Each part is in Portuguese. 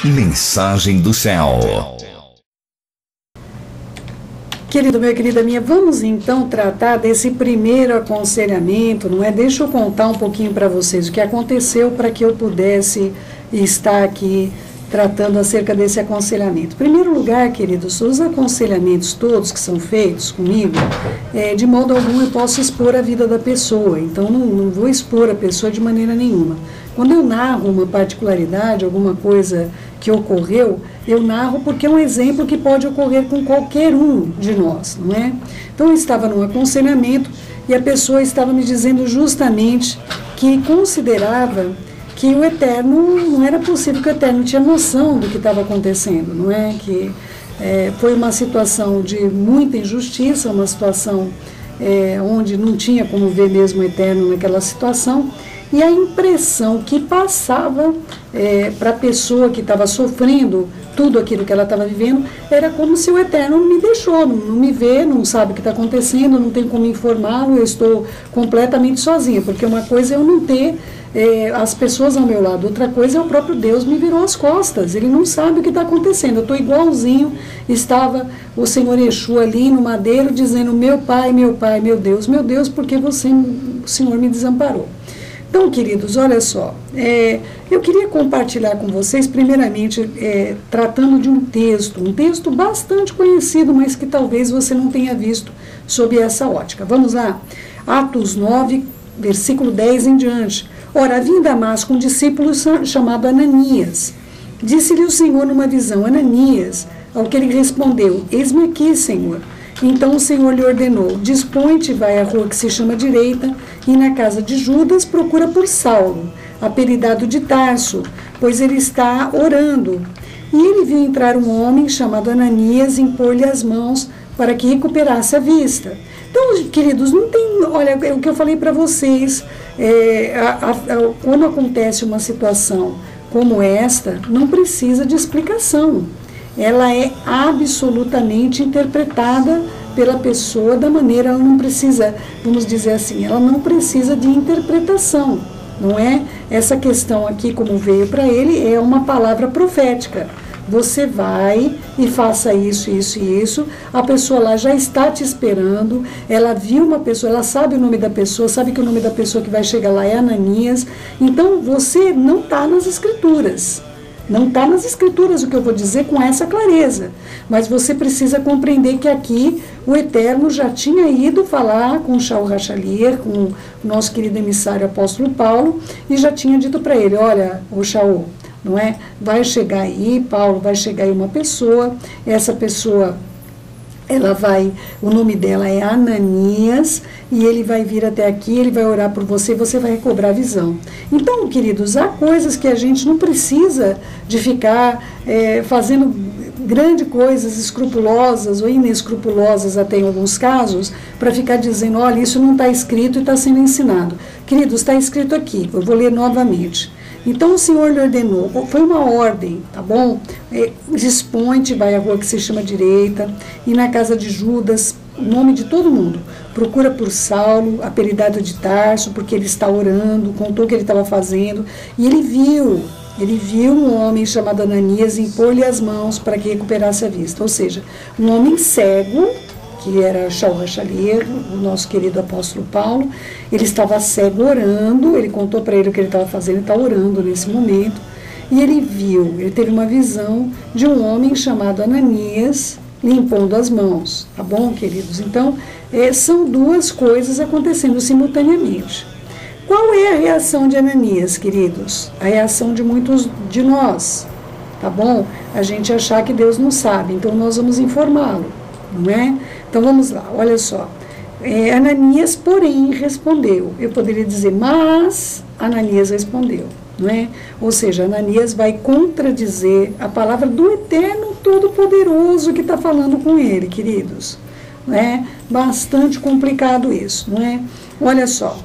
Mensagem do céu. Querido meu, querida minha, vamos então tratar desse primeiro aconselhamento, não é? Deixa eu contar um pouquinho para vocês o que aconteceu para que eu pudesse estar aqui tratando acerca desse aconselhamento. Em primeiro lugar, queridos, os aconselhamentos todos que são feitos comigo, de modo algum eu posso expor a vida da pessoa, então não vou expor a pessoa de maneira nenhuma. Quando eu narro uma particularidade, alguma coisa que ocorreu, eu narro porque é um exemplo que pode ocorrer com qualquer um de nós, não é? Então eu estava num aconselhamento e a pessoa estava me dizendo justamente que considerava que o Eterno, não era possível que o Eterno tinha noção do que estava acontecendo, não é? Que foi uma situação de muita injustiça, uma situação onde não tinha como ver mesmo o Eterno naquela situação, e a impressão que passava para a pessoa que estava sofrendo tudo aquilo que ela estava vivendo, era como se o Eterno me deixou, não me vê, não sabe o que está acontecendo, não tem como informá-lo, eu estou completamente sozinha, porque uma coisa é eu não ter as pessoas ao meu lado, outra coisa é o próprio Deus me virou as costas, ele não sabe o que está acontecendo, eu estou igualzinho, estava o Senhor Exu ali no madeiro dizendo, meu Pai, meu Deus, porque o Senhor me desamparou. Então, queridos, olha só, eu queria compartilhar com vocês, primeiramente, tratando de um texto bastante conhecido, mas que talvez você não tenha visto sob essa ótica. Vamos lá? Atos 9, versículo 10 em diante. Ora, havia em Damasco um discípulo chamado Ananias. Disse-lhe o Senhor numa visão, Ananias, ao que ele respondeu, eis-me aqui, Senhor. Então o Senhor lhe ordenou, dispõe-te, vai à rua que se chama Direita, e na casa de Judas procura por Saulo, apelidado de Tarso, pois ele está orando. E ele viu entrar um homem chamado Ananias e impor-lhe as mãos para que recuperasse a vista. Então, queridos, não tem, olha, o que eu falei para vocês, quando acontece uma situação como esta, não precisa de explicação. Ela é absolutamente interpretada pela pessoa da maneira, ela não precisa, vamos dizer assim, ela não precisa de interpretação, não é? Essa questão aqui, como veio para ele, é uma palavra profética. Você vai e faça isso, isso e isso, a pessoa lá já está te esperando, ela viu uma pessoa, ela sabe o nome da pessoa, sabe que o nome da pessoa que vai chegar lá é Ananias, então você não está nas Escrituras. Não está nas Escrituras o que eu vou dizer com essa clareza, mas você precisa compreender que aqui o Eterno já tinha ido falar com Shaul Hashaliah, com o nosso querido emissário apóstolo Paulo, e já tinha dito para ele, olha, o Shaul, não é? Vai chegar aí, Paulo, vai chegar aí uma pessoa, essa pessoa, ela vai, o nome dela é Ananias, e ele vai vir até aqui, ele vai orar por você, você vai recobrar a visão. Então, queridos, há coisas que a gente não precisa de ficar fazendo grandes coisas escrupulosas ou inescrupulosas até em alguns casos, para ficar dizendo, olha, isso não está escrito e está sendo ensinado. Queridos, está escrito aqui, eu vou ler novamente. Então o Senhor lhe ordenou, foi uma ordem, tá bom? Dispõe-te, vai à rua que se chama Direita, e na casa de Judas, o nome de todo mundo, procura por Saulo, apelidado de Tarso, porque ele está orando, contou o que ele estava fazendo, e ele viu um homem chamado Ananias impor-lhe as mãos para que recuperasse a vista, ou seja, um homem cego, que era Shaul Hashaliah, o nosso querido apóstolo Paulo, ele estava cego orando, ele contou para ele o que ele estava fazendo, ele está orando nesse momento, e ele teve uma visão de um homem chamado Ananias, lhe impondo as mãos, tá bom, queridos? Então, são duas coisas acontecendo simultaneamente. Qual é a reação de Ananias, queridos? A reação de muitos de nós, tá bom? A gente achar que Deus não sabe, então nós vamos informá-lo, não é? Então vamos lá, olha só. Ananias, porém, respondeu. Eu poderia dizer, mas Ananias respondeu, não é? Ou seja, Ananias vai contradizer a palavra do Eterno Todo-Poderoso que está falando com ele, queridos. Não é? Bastante complicado isso, não é? Olha só.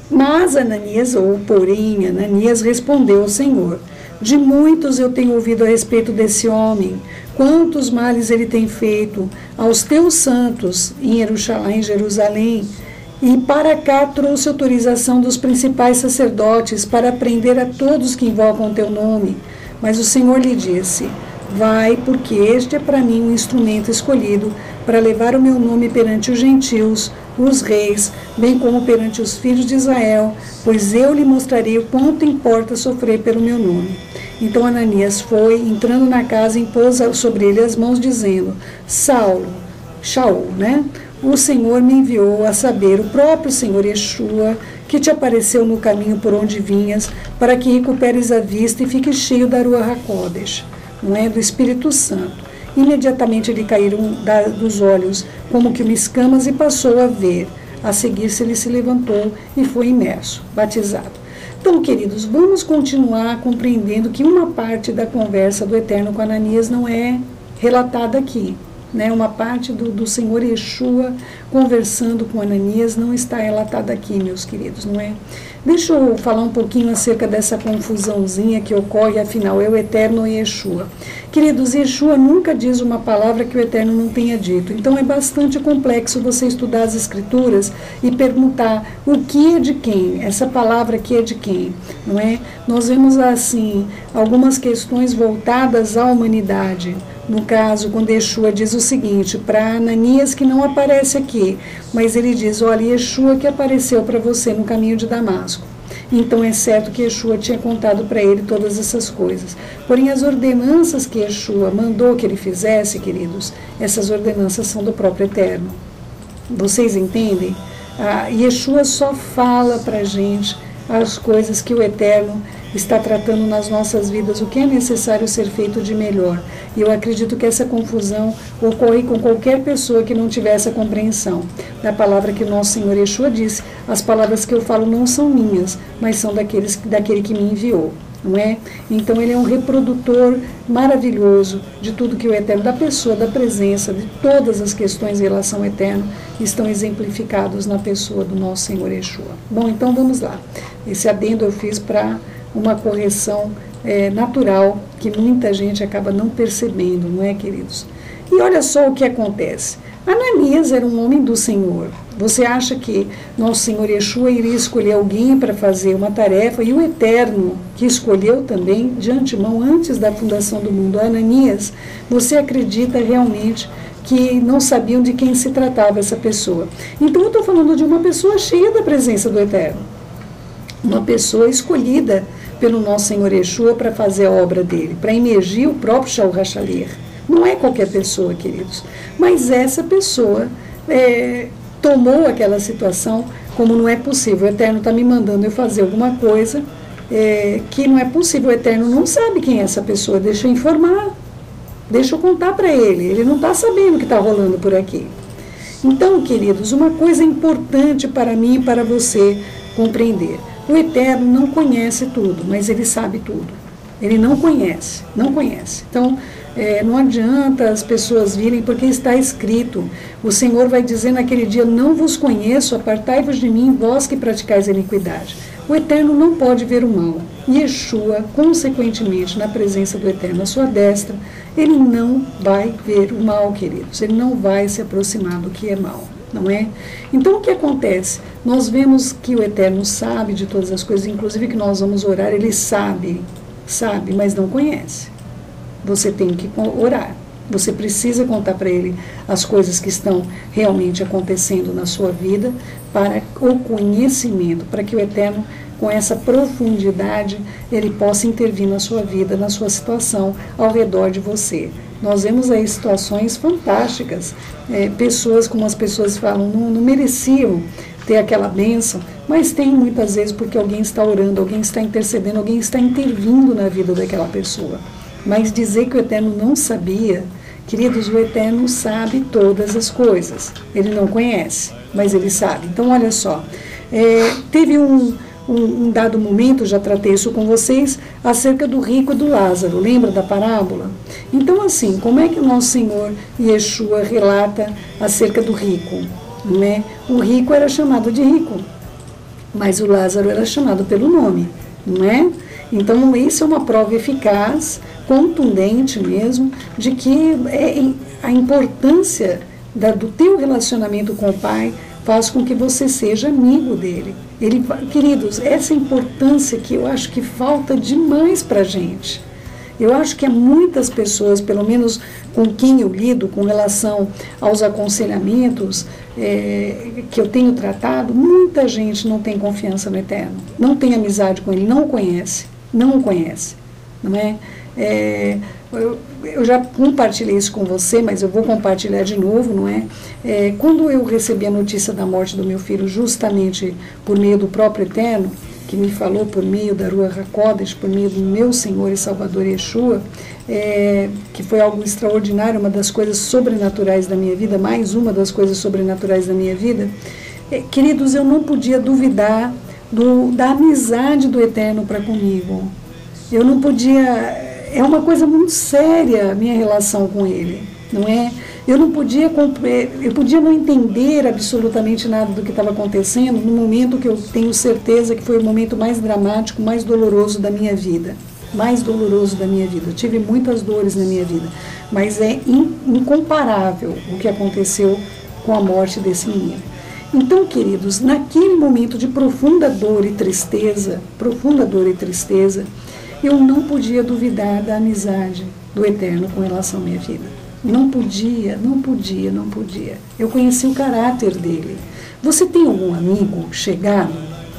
Mas Ananias, ou porém Ananias, respondeu ao Senhor, de muitos eu tenho ouvido a respeito desse homem, quantos males ele tem feito aos teus santos em Jerusalém, E para cá trouxe autorização dos principais sacerdotes para prender a todos que invocam o teu nome. Mas o Senhor lhe disse: vai, porque este é para mim um instrumento escolhido para levar o meu nome perante os gentios, os reis, bem como perante os filhos de Israel, pois eu lhe mostrarei o quanto importa sofrer pelo meu nome. Então Ananias foi, entrando na casa, impôs sobre ele as mãos, dizendo: Saulo, Shaul, né? O Senhor me enviou, a saber, o próprio Senhor Yeshua, que te apareceu no caminho por onde vinhas, para que recuperes a vista e fiques cheio da Ruach HaKodesh, não é? Do Espírito Santo. Imediatamente lhe caíram dos olhos como que uma escamas e passou a ver. A seguir-se ele se levantou e foi imerso, batizado. Então, queridos, vamos continuar compreendendo que uma parte da conversa do Eterno com Ananias não é relatada aqui. Né, uma parte do Senhor Yeshua conversando com Ananias não está relatada aqui, meus queridos, não é? Deixa eu falar um pouquinho acerca dessa confusãozinha que ocorre, afinal, é o Eterno Yeshua. Queridos, Yeshua nunca diz uma palavra que o Eterno não tenha dito, então é bastante complexo você estudar as Escrituras e perguntar o que é de quem, essa palavra aqui é de quem, não é? Nós vemos, assim, algumas questões voltadas à humanidade. No caso, quando Yeshua diz o seguinte, para Ananias, que não aparece aqui, mas ele diz: olha, Yeshua que apareceu para você no caminho de Damasco. Então é certo que Yeshua tinha contado para ele todas essas coisas. Porém, as ordenanças que Yeshua mandou que ele fizesse, queridos, essas ordenanças são do próprio Eterno. Vocês entendem? Yeshua só fala para a gente as coisas que o Eterno está tratando nas nossas vidas, o que é necessário ser feito de melhor. E eu acredito que essa confusão ocorre com qualquer pessoa que não tiver essa compreensão da palavra que o nosso Senhor Yeshua disse: as palavras que eu falo não são minhas, mas são daquele que me enviou. Não é? Então ele é um reprodutor maravilhoso de tudo que o Eterno, da pessoa, da presença, de todas as questões em relação ao Eterno, estão exemplificados na pessoa do nosso Senhor Yeshua. Bom, então vamos lá. Esse adendo eu fiz para uma correção natural que muita gente acaba não percebendo, não é, queridos? E olha só o que acontece. Ananias era um homem do Senhor. Você acha que nosso Senhor Yeshua iria escolher alguém para fazer uma tarefa, e o Eterno, que escolheu também de antemão, antes da fundação do mundo, Ananias? Você acredita realmente que não sabiam de quem se tratava essa pessoa? Então eu estou falando de uma pessoa cheia da presença do Eterno, uma pessoa escolhida pelo nosso Senhor Yeshua para fazer a obra dele, para emergir o próprio Shaul HaShalech. Não é qualquer pessoa, queridos, mas essa pessoa tomou aquela situação como: não é possível, o Eterno está me mandando eu fazer alguma coisa que não é possível, o Eterno não sabe quem é essa pessoa, deixa eu informar, deixa eu contar para ele não está sabendo o que está rolando por aqui. Então, queridos, uma coisa importante para mim e para você compreender: o Eterno não conhece tudo, mas ele sabe tudo. Ele não conhece. Então, não adianta as pessoas virem, porque está escrito. O Senhor vai dizer naquele dia: não vos conheço, apartai-vos de mim, vós que praticais a iniquidade. O Eterno não pode ver o mal. Yeshua, consequentemente, na presença do Eterno à sua destra, ele não vai ver o mal, queridos. Ele não vai se aproximar do que é mal, não é? Então, o que acontece? Nós vemos que o Eterno sabe de todas as coisas, inclusive que nós vamos orar, ele sabe, mas não conhece. Você tem que orar. Você precisa contar para ele as coisas que estão realmente acontecendo na sua vida, para o conhecimento, para que o Eterno, com essa profundidade, ele possa intervir na sua vida, na sua situação, ao redor de você. Nós vemos aí situações fantásticas, pessoas, como as pessoas falam, não mereciam ter aquela bênção, mas tem muitas vezes porque alguém está orando, alguém está intercedendo, alguém está intervindo na vida daquela pessoa. Mas dizer que o Eterno não sabia, queridos, o Eterno sabe todas as coisas. Ele não conhece, mas ele sabe. Então, olha só, teve um dado momento, já tratei isso com vocês, acerca do rico e do Lázaro. Lembra da parábola? Então, assim, como é que o nosso Senhor Yeshua relata acerca do rico? Né? O rico era chamado de rico, mas o Lázaro era chamado pelo nome, não é? Então, isso é uma prova eficaz, contundente mesmo, de que a importância do teu relacionamento com o Pai faz com que você seja amigo dele. Queridos, essa importância que eu acho que falta demais para a gente. Eu acho que há muitas pessoas, pelo menos com quem eu lido, com relação aos aconselhamentos que eu tenho tratado, muita gente não tem confiança no Eterno, não tem amizade com Ele, não o conhece, não é? Eu já compartilhei isso com você, mas eu vou compartilhar de novo, não é? Quando eu recebi a notícia da morte do meu filho, justamente por meio do próprio Eterno, que me falou por meio da Ruach HaKodesh, por meio do meu Senhor e Salvador Yeshua, que foi algo extraordinário, uma das coisas sobrenaturais da minha vida, mais uma das coisas sobrenaturais da minha vida. Queridos, eu não podia duvidar da amizade do Eterno para comigo. Eu não podia... É uma coisa muito séria a minha relação com Ele, não é? Eu podia não entender absolutamente nada do que estava acontecendo no momento que eu tenho certeza que foi o momento mais dramático, mais doloroso da minha vida. Eu tive muitas dores na minha vida, mas é incomparável o que aconteceu com a morte desse menino. Então, queridos, naquele momento de profunda dor e tristeza, eu não podia duvidar da amizade do Eterno com relação à minha vida. Não podia. Eu conheci o caráter dele. Você tem algum amigo chegado,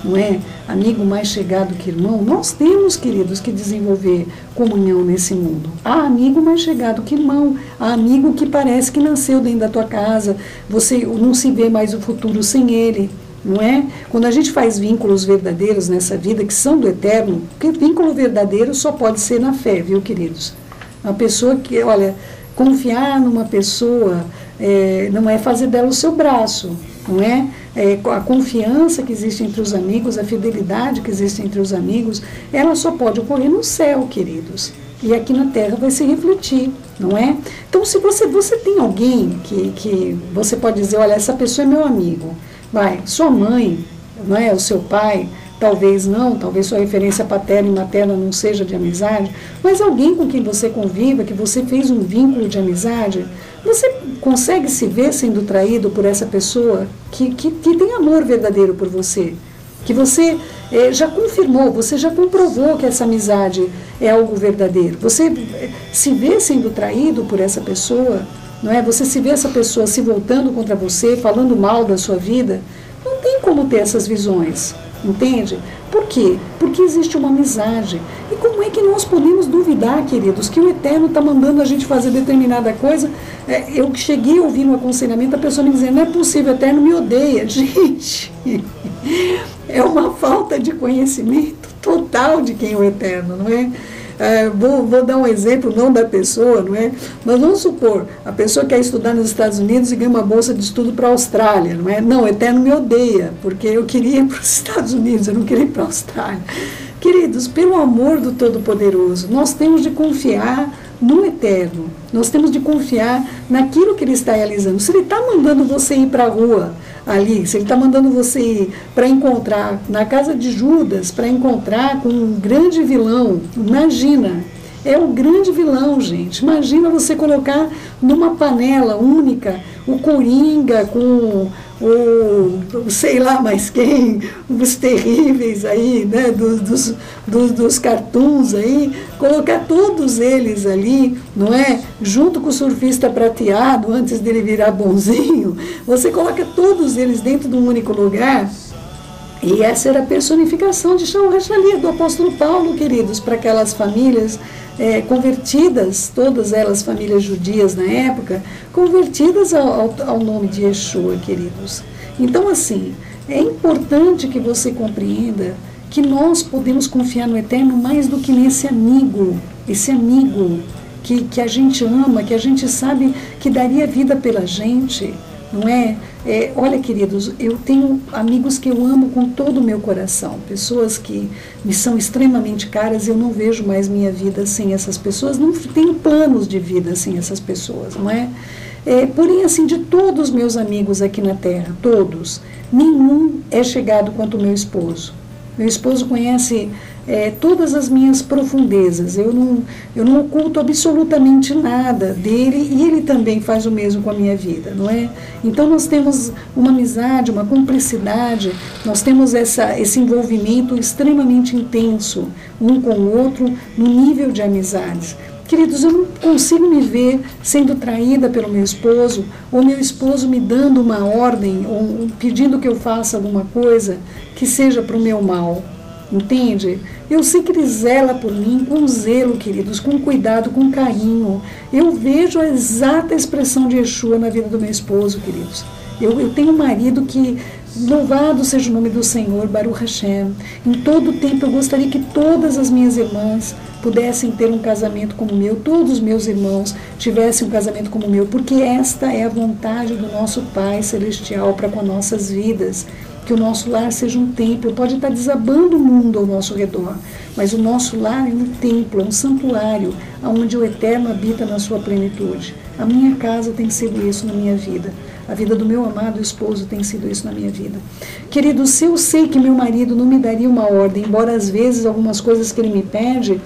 não é? Amigo mais chegado que irmão? Nós temos, queridos, que desenvolver comunhão nesse mundo. Há amigo mais chegado que irmão. Há amigo que parece que nasceu dentro da tua casa. Você não se vê mais o futuro sem ele. Não é? Quando a gente faz vínculos verdadeiros nessa vida, que são do Eterno, porque vínculo verdadeiro só pode ser na fé, viu, queridos? Uma pessoa que, olha, confiar numa pessoa não é fazer dela o seu braço, não é? A confiança que existe entre os amigos, a fidelidade que existe entre os amigos, ela só pode ocorrer no céu, queridos. E aqui na terra vai se refletir, não é? Então, se você tem alguém que você pode dizer, olha, essa pessoa é meu amigo, sua mãe, não é? O seu pai, talvez não, talvez sua referência paterna e materna não seja de amizade, mas alguém com quem você conviva, que você fez um vínculo de amizade, você consegue se ver sendo traído por essa pessoa que tem amor verdadeiro por você, que você já confirmou, você já comprovou que essa amizade é algo verdadeiro. Você se vê sendo traído por essa pessoa, não é? Você se vê essa pessoa se voltando contra você, falando mal da sua vida, não tem como ter essas visões, entende? Por quê? Porque existe uma amizade. E como é que nós podemos duvidar, queridos, que o Eterno está mandando a gente fazer determinada coisa? Eu cheguei a ouvir um aconselhamento, a pessoa me dizendo, não é possível, o Eterno me odeia. Gente, é uma falta de conhecimento total de quem é o Eterno, não é? Vou dar um exemplo, não da pessoa, não é? Mas vamos supor, a pessoa quer estudar nos Estados Unidos e ganha uma bolsa de estudo para a Austrália, não é? Não, o Eterno me odeia, porque eu queria ir para os Estados Unidos, eu não queria ir para a Austrália. Queridos, pelo amor do Todo-Poderoso, nós temos de confiar no Eterno, nós temos de confiar naquilo que Ele está realizando. Se Ele está mandando você ir para a rua ali, se Ele está mandando você ir para encontrar na casa de Judas, para encontrar com um grande vilão, imagina, é o grande vilão, gente. Imagina você colocar numa panela única o Coringa com o sei lá mais quem, os terríveis aí, né, dos cartoons aí, colocar todos eles ali, não é? Junto com o surfista prateado, antes dele virar bonzinho, você coloca todos eles dentro de um único lugar. E essa era a personificação de Shaul HaShaliach, do apóstolo Paulo, queridos, para aquelas famílias convertidas, todas elas famílias judias na época, convertidas ao nome de Yeshua, queridos. Então, assim, é importante que você compreenda que nós podemos confiar no Eterno mais do que nesse amigo, esse amigo que a gente ama, que a gente sabe que daria vida pela gente, não é? Olha, queridos, eu tenho amigos que eu amo com todo o meu coração, pessoas que me são extremamente caras, eu não vejo mais minha vida sem essas pessoas, não tenho planos de vida sem essas pessoas, não é? Porém, assim, de todos os meus amigos aqui na Terra, todos, nenhum é chegado quanto o meu esposo. Meu esposo conhece todas as minhas profundezas. Eu não oculto absolutamente nada dele, e ele também faz o mesmo com a minha vida, não é? Então nós temos uma amizade, uma cumplicidade, nós temos esse envolvimento extremamente intenso, um com o outro, no nível de amizades. Queridos, eu não consigo me ver sendo traída pelo meu esposo, ou meu esposo me dando uma ordem, ou pedindo que eu faça alguma coisa que seja para o meu mal, entende? Eu sei que ele zela por mim com zelo, queridos, com cuidado, com carinho. Eu vejo a exata expressão de Yeshua na vida do meu esposo, queridos. Eu tenho um marido que, louvado seja o nome do Senhor, Baruch Hashem. Em todo o tempo eu gostaria que todas as minhas irmãs pudessem ter um casamento como o meu, todos os meus irmãos tivessem um casamento como o meu, porque esta é a vontade do nosso Pai Celestial para com nossas vidas. Que o nosso lar seja um templo. Pode estar desabando o mundo ao nosso redor, mas o nosso lar é um templo, é um santuário, onde o Eterno habita na sua plenitude. A minha casa tem sido isso na minha vida. A vida do meu amado esposo tem sido isso na minha vida. Querido, se eu sei que meu marido não me daria uma ordem, embora às vezes algumas coisas que ele me pede,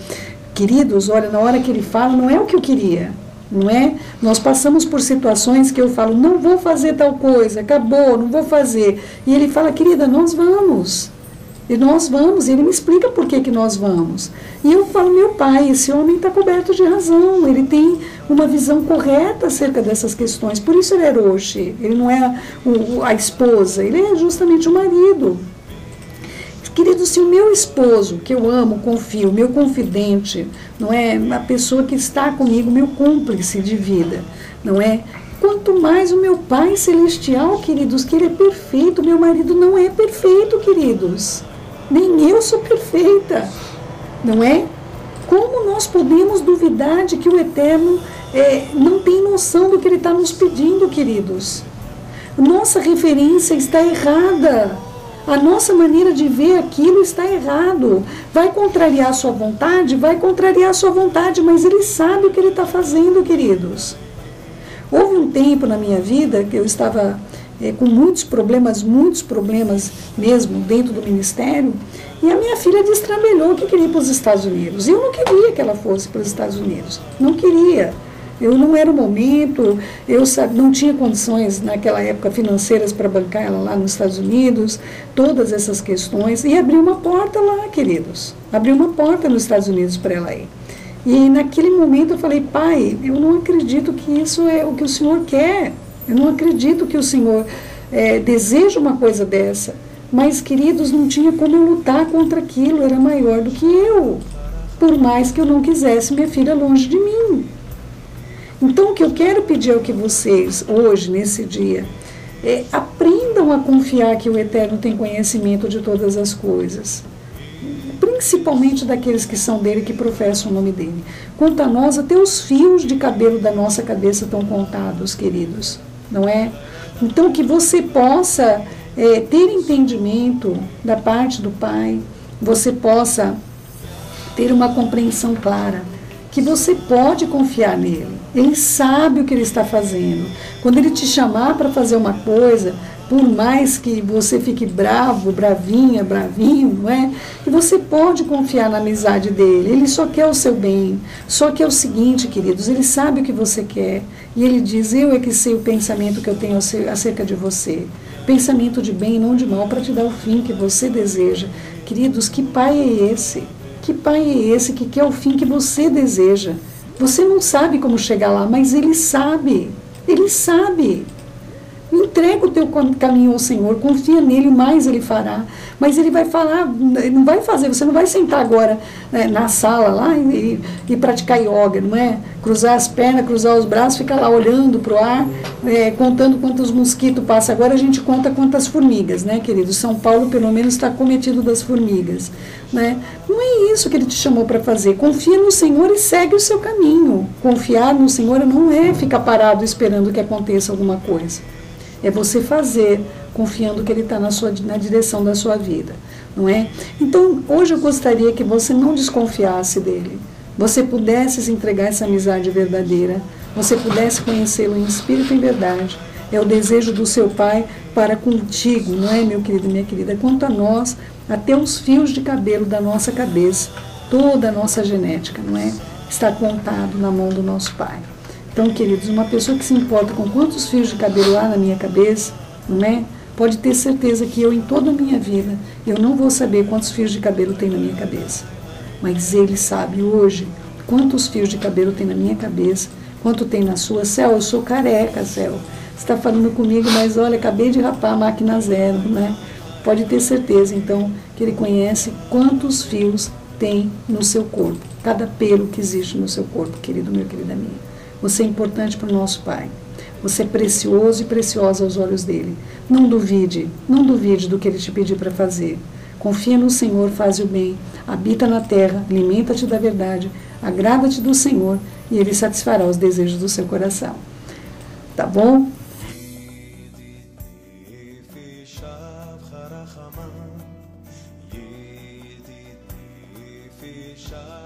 queridos, olha, na hora que ele fala, não é o que eu queria. Não é? Nós passamos por situações que eu falo, não vou fazer tal coisa, acabou, não vou fazer. E ele fala, querida, nós vamos. E nós vamos, e ele me explica por que nós vamos. E eu falo, meu pai, esse homem está coberto de razão, ele tem uma visão correta acerca dessas questões. Por isso ele é Roshi, ele não é a esposa, ele é justamente o marido. Querido, se o meu esposo, que eu amo, confio, meu confidente, não é, a pessoa que está comigo, meu cúmplice de vida, não é? Quanto mais o meu Pai Celestial, queridos, que ele é perfeito, meu marido não é perfeito, queridos. Nem eu sou perfeita, não é? Como nós podemos duvidar de que o Eterno não tem noção do que ele está nos pedindo, queridos? Nossa referência está errada. A nossa maneira de ver aquilo está errado. Vai contrariar a sua vontade? Vai contrariar a sua vontade, mas ele sabe o que ele está fazendo, queridos. Houve um tempo na minha vida que eu estava com muitos problemas mesmo dentro do ministério, e a minha filha destrambelhou que queria ir para os Estados Unidos. Eu não queria que ela fosse para os Estados Unidos. Não queria. Eu não era o momento, não tinha condições naquela época financeiras para bancar ela lá nos Estados Unidos, todas essas questões, e abri uma porta lá, queridos, abri uma porta nos Estados Unidos para ela ir. E naquele momento eu falei, pai, eu não acredito que isso é o que o Senhor quer, eu não acredito que o Senhor deseja uma coisa dessa, mas, queridos, não tinha como eu lutar contra aquilo, era maior do que eu, por mais que eu não quisesse minha filha longe de mim. Então, o que eu quero pedir ao que vocês, hoje, nesse dia, aprendam a confiar que o Eterno tem conhecimento de todas as coisas, principalmente daqueles que são dele, que professam o nome dele. Quanto a nós, até os fios de cabelo da nossa cabeça estão contados, queridos, não é? Então, que você possa ter entendimento da parte do Pai, você possa ter uma compreensão clara, que você pode confiar nele. Ele sabe o que ele está fazendo. Quando ele te chamar para fazer uma coisa, por mais que você fique bravo, bravinha, bravinho, não é? E você pode confiar na amizade dele. Ele só quer o seu bem. Só que é o seguinte, queridos, ele sabe o que você quer. E ele diz, eu é que sei o pensamento que eu tenho acerca de você. Pensamento de bem e não de mal, para te dar o fim que você deseja. Queridos, que pai é esse? Que pai é esse que quer o fim que você deseja? Você não sabe como chegar lá, mas ele sabe. Ele sabe. Entrega o teu caminho ao Senhor, confia nele, mais ele fará. Mas ele vai falar, não vai fazer, você não vai sentar agora na sala lá e praticar yoga, não é? Cruzar as pernas, cruzar os braços, ficar lá olhando para o ar, contando quantos mosquitos passam. Agora a gente conta quantas formigas, né, querido? São Paulo, pelo menos, está cometido das formigas, né? Não é isso que ele te chamou para fazer. Confia no Senhor e segue o seu caminho. Confiar no Senhor não é ficar parado esperando que aconteça alguma coisa. É você fazer, confiando que ele está na direção da sua vida, não é? Então, hoje eu gostaria que você não desconfiasse dele. Você pudesse se entregar essa amizade verdadeira, você pudesse conhecê-lo em espírito e em verdade. é o desejo do seu Pai para contigo, não é, meu querido e minha querida? Quanto a nós, até os fios de cabelo da nossa cabeça, toda a nossa genética, não é? Está contado na mão do nosso Pai. Então, queridos, uma pessoa que se importa com quantos fios de cabelo há na minha cabeça, não é? Pode ter certeza que eu, em toda a minha vida, eu não vou saber quantos fios de cabelo tem na minha cabeça. Mas Ele sabe hoje quantos fios de cabelo tem na minha cabeça, quanto tem na sua. Céu, eu sou careca, Céu. Você está falando comigo, mas olha, acabei de rapar a máquina zero, né? Pode ter certeza, então, que Ele conhece quantos fios tem no seu corpo, cada pelo que existe no seu corpo, querido meu, querida minha. Você é importante para o nosso Pai. Você é precioso e preciosa aos olhos dele. Não duvide do que Ele te pedir para fazer. Confia no Senhor, faz o bem, habita na terra, alimenta-te da verdade, agrada-te do Senhor e Ele satisfará os desejos do seu coração. Tá bom? Shah